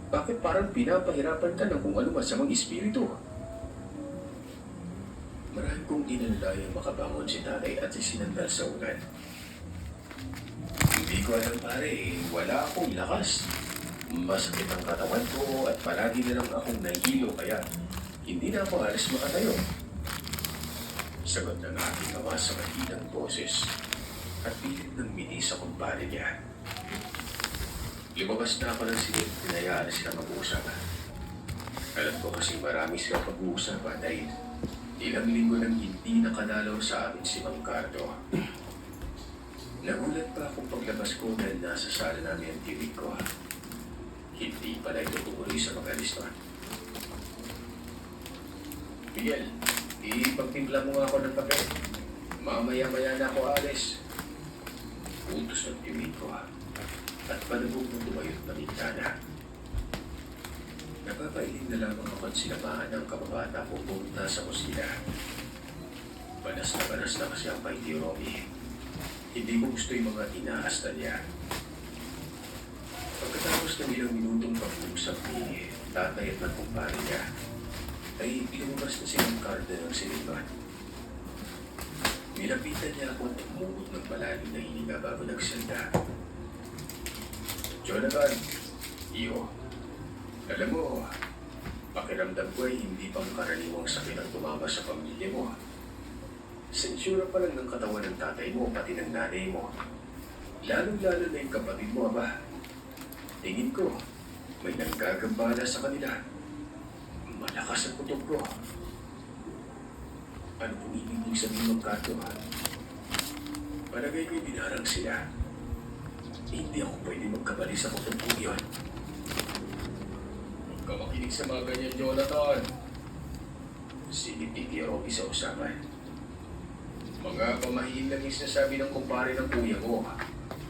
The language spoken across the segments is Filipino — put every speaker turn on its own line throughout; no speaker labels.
Bakit parang pinapahirapan ka ng kung ano masamang espiritu? Marami kong inalalayang makabangon si tatay at si sinandal sa ulan. Hindi ko alam pare, wala akong lakas. Masakit ang katawan ko at palagi na lang akong nahihilo kaya hindi na ako halos makatayo. Sagot ng aking ama sa mahinang boses at pilit ng mini sa kumpare niya. Lumabas na ako ng silid, pinayaan na sila mag-uusap. Alam ko kasi marami silang pag-uusapan dahil ilang linggo nang hindi nakadalaw sa amin si Mang Cardo. Nagulat pa akong paglabas ko dahil nasa sala namin ang tibig ko. Hindi pala ito tumuloy sa mag-alis doon. Miguel, ipagtimpla mo nga ako ng kape. Mamaya-maya na ako alis. Utos ng tibig ko at palubog ng tumayot na bintana. Napapailing na lamang ako at sinamahan ng kababata pupunta sa kusina. Banas na kasi ang kay Tio Romy. Hindi ko gusto yung mga inaasta niya. Pagkatapos ng ilang minutong pag-uusap ni tatay at ng kumpare niya, ay lumabas na si Mang Cardo ng siniban. Nilapitan niya ako at tumugot ng malalim na hininga bago nagsalda. Jonathan, iyo, alam mo, pakiramdam ko ay hindi pang karaniwang sakit ang tumama sa pamilya mo. Sa itsura pa lang ng katawan ng tatay mo, pati ng nanay mo. Lalo-lalo na yung kapatid mo, aba. Tingin ko, may nanggagambala sa kanila. Malakas ang kutob ko. Ano kung ibig sabihin ng Cardo, ha? Palagay ko'y binarang sila. Hindi ako pwede magkabali sa kutob ko yun. Huwag ka makinig sa mga ganyan, Jonathan. Silip ni Tio Rocky sa usapan. Mga pamahiin lang yung sinasabi ng kumpare ng kuya mo.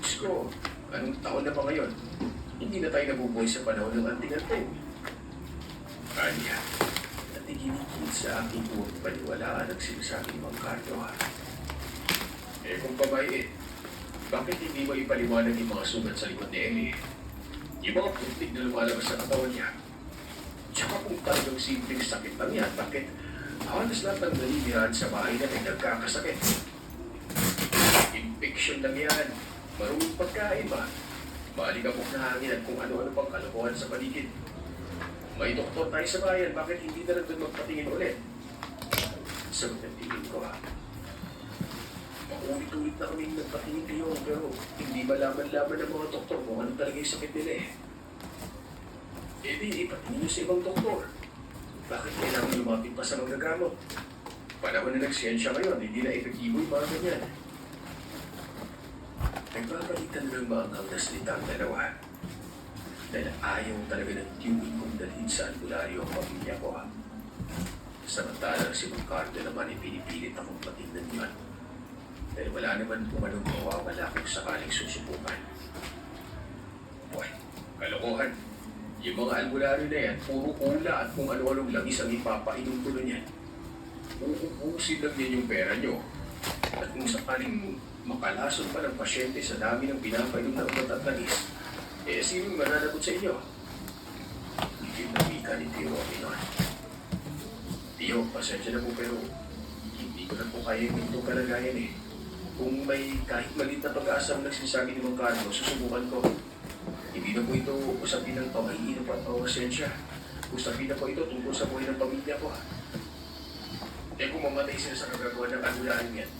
Diyos ko, anong taon na pa ngayon? Hindi na tayo nabubuhay sa panahon ng anting-anting. Anya, natigilid sa aking huwag paniwalaan ang sinasabi ni Mang Cardo. Eh kung pamahiin, bakit hindi mo ipaliwanag yung mga sugat sa likod ni Ellie? Yung mga putik na lumalabas sa katawan niya. Tsaka kung talagang simpleng sakit lang yan, bakit halos lahat ng nalilihan sa bahay na ay nagkakasakit? Infection lang yan. Marunong pagkain ba? Maalikabok na hangin at kung ano-ano pang kalokohan sa paligid. May doktor tayo sa bayan, bakit hindi na lang doon magpatingin ulit? Sagot ng tingin ko ha. Maulit-ulit na kaming nagpatingin kayo, pero hindi malaman-laman ng mga doktor kung ano talaga yung sakit nila eh. E di, ipatingin nyo sa ibang doktor. Bakit kailangan lumapit pa sa magagamot? Panahon na nagsiyensya ngayon, hindi na epektibo yung mga ganyan. Nagpapalitan ng mga ang naslita ang dalawa. Dahil ayaw talaga ng tiyuhin kong dalhin sa albularyo ang pamilya ko. Samantalang si Mang Cardo naman ay pinipilit akong patingnan yun. Dahil wala naman kung anong mawawala kung sakaling susubukan. Boy, kalokohan. Yung mga albularyo na yan, puro kula at kung ano-anong langis ang ipapainom ko nun yan. Uubusin lang yan yung pera nyo. At kung sakaling makalason pa ng pasyente sa dami ng pinapainom na umat at langis, eh sino mananagot sa inyo? Hindi na wika ni Tio Romy nun. Tio, pasensya na po pero hindi ko na po kaya yung itong kalagayan eh. Kung may kahit maliit na pag-aasang nagsasabi ni Mang Cardo, susubukan ko. Hindi na po ito usapin ng pamahiin at pawasensya. Usapin na po ito tungkol sa buhay ng pamilya ko. Eh kung mamatay sila sa kagagawa ng anulaan yan,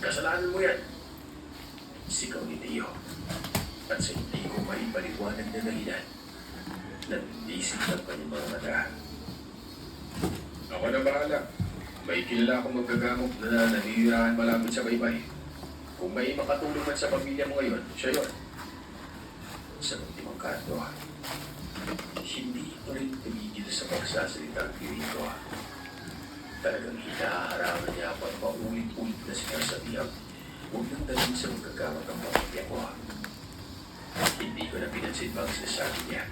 kasalanan mo yan. Sigaw ni Tio. At sa hindi ko maipaliwanag na dahilan, nandisip ng kanyang mga mata. Ako na bahala. May kilala akong magagamot na nanihirahan malapit sa baybay. Kung may makatulong man sa pamilya mo ngayon, siya yun. Sagot ni Mang Cardo. Hindi ito rin tumigil sa pagsasalita ang piling ko. Talagang hinaharapin niya ako at paulit-ulit na sinasabihan. Huwag nang dalhin sa magagamot ang pamilya ko. Hindi ko na pinansin ba ang sinasabi niya.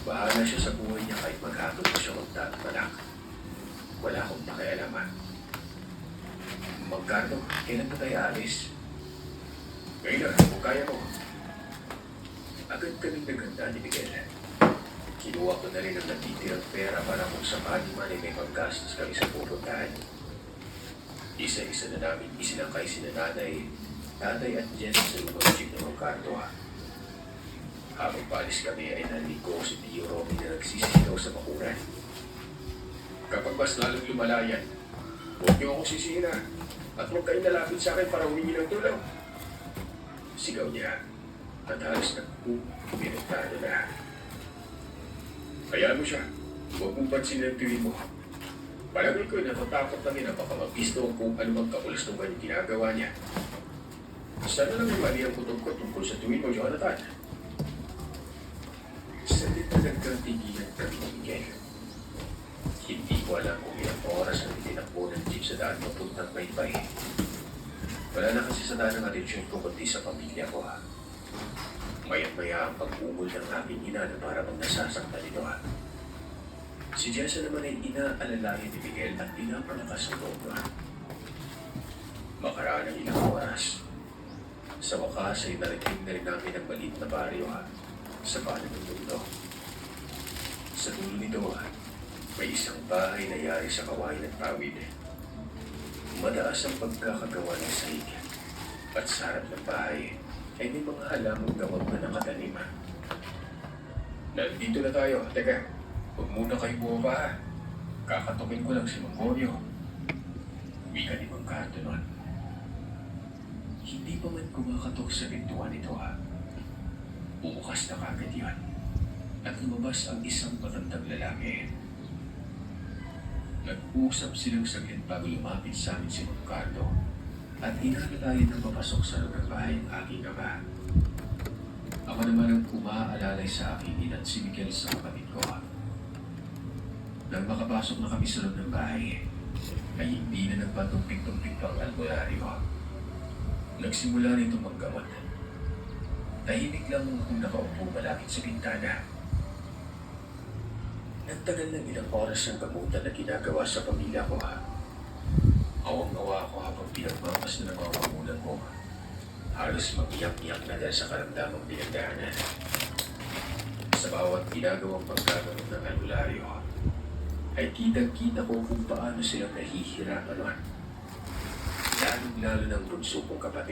Bahala siya sa buhay niya kahit maghatod ko siya magtatanak. Wala akong pakialaman. Mang Cardo, kailan pa tayo alis? Ngayon na, kung kaya mo. Agad kaming naganda ni Miguel. Kinuha ko na rin ang natitirang pera para kung sakali man ay may paggastos kami sa pupuntahan. Isa-isa na namin isinakay sina nanay, tatay at Jen sa lumang jeep ng Ricardo. Habang paalis kami ay narinig ko si Tio Romy na nagsisisigaw sa bakuran. Kapag mas lalong lumalayan, huwag niyo akong sisira at huwag kayong lalapit sa akin para humingi ng tulong. Sigaw niya at halos nagpumirentado na. Hayaan mo siya, huwag mong pansinin ang tuwin mo. Palagay ko natatakot na na baka mapisto kung ano mang kapulastugan yung ginagawa niya. Sana lang may mali ang kutob ko tungkol sa tuwin mo, Jonathan. Salit na nagkantigilan kami ni Miguel. Hindi ko alam kung ilang oras ang itinakbo ng jeep sa daan papuntang Paypay. Wala na kasi sa daan ang atensyon ko kundi sa pamilya ko. Mayat-maya ang pag-umol ng aking ina na para bang nasasaktan ito. Si Jessa naman ay inaalalayan ni Miguel at pinapalakas ang loob. Makaraan ng ilang oras. Sa wakas ay narinig na rin namin ang maliit na baryo sa banan ng mundo. Sa dulo nito may isang bahay na yari sa kawain at pawid. Madaas ang pagkakagawa ng sahig at sa harap ng bahay ay may mga halamang gawang na nakatanim. Nandito na tayo. Teka, huwag muna kayo bumaba. Kakatukin ko lang si Mongorio. Wika ni Mang Cardo nun. Hindi pa man kumakatok sa pintuan ito Bumukas na kagad yun. At lumabas ang isang matandang lalaki. Nag-usap silang saglit bago lumapit sa amin si Mang Cardo at inalalayan ng papasok sa loob ng bahay ang aking ama. Ako naman ang umaalalay sa aking ina't si Miguel sa kapatid ko. Nang makapasok na kami sa loob ng bahay, ay hindi na nagpatumpik-tumpik pang albularyo. Nagsimula nito maggamot. Tahimik lang kung nakaupo malapit sa bintana. Nagtagal ng ilang oras ang gamutan na ginagawa sa pamilya ko. Awang-awa ako habang pinagmamas na nagwawamunan ko. Halos mag-iyak-iyak na dahil sa karamdamang pinagdaanan. Sa bawat ginagawang paggagamot ng albularyo, ay kitang-kita ko kung paano silang nahihirapan. Lalong-lalo ng bunso kong kapatid.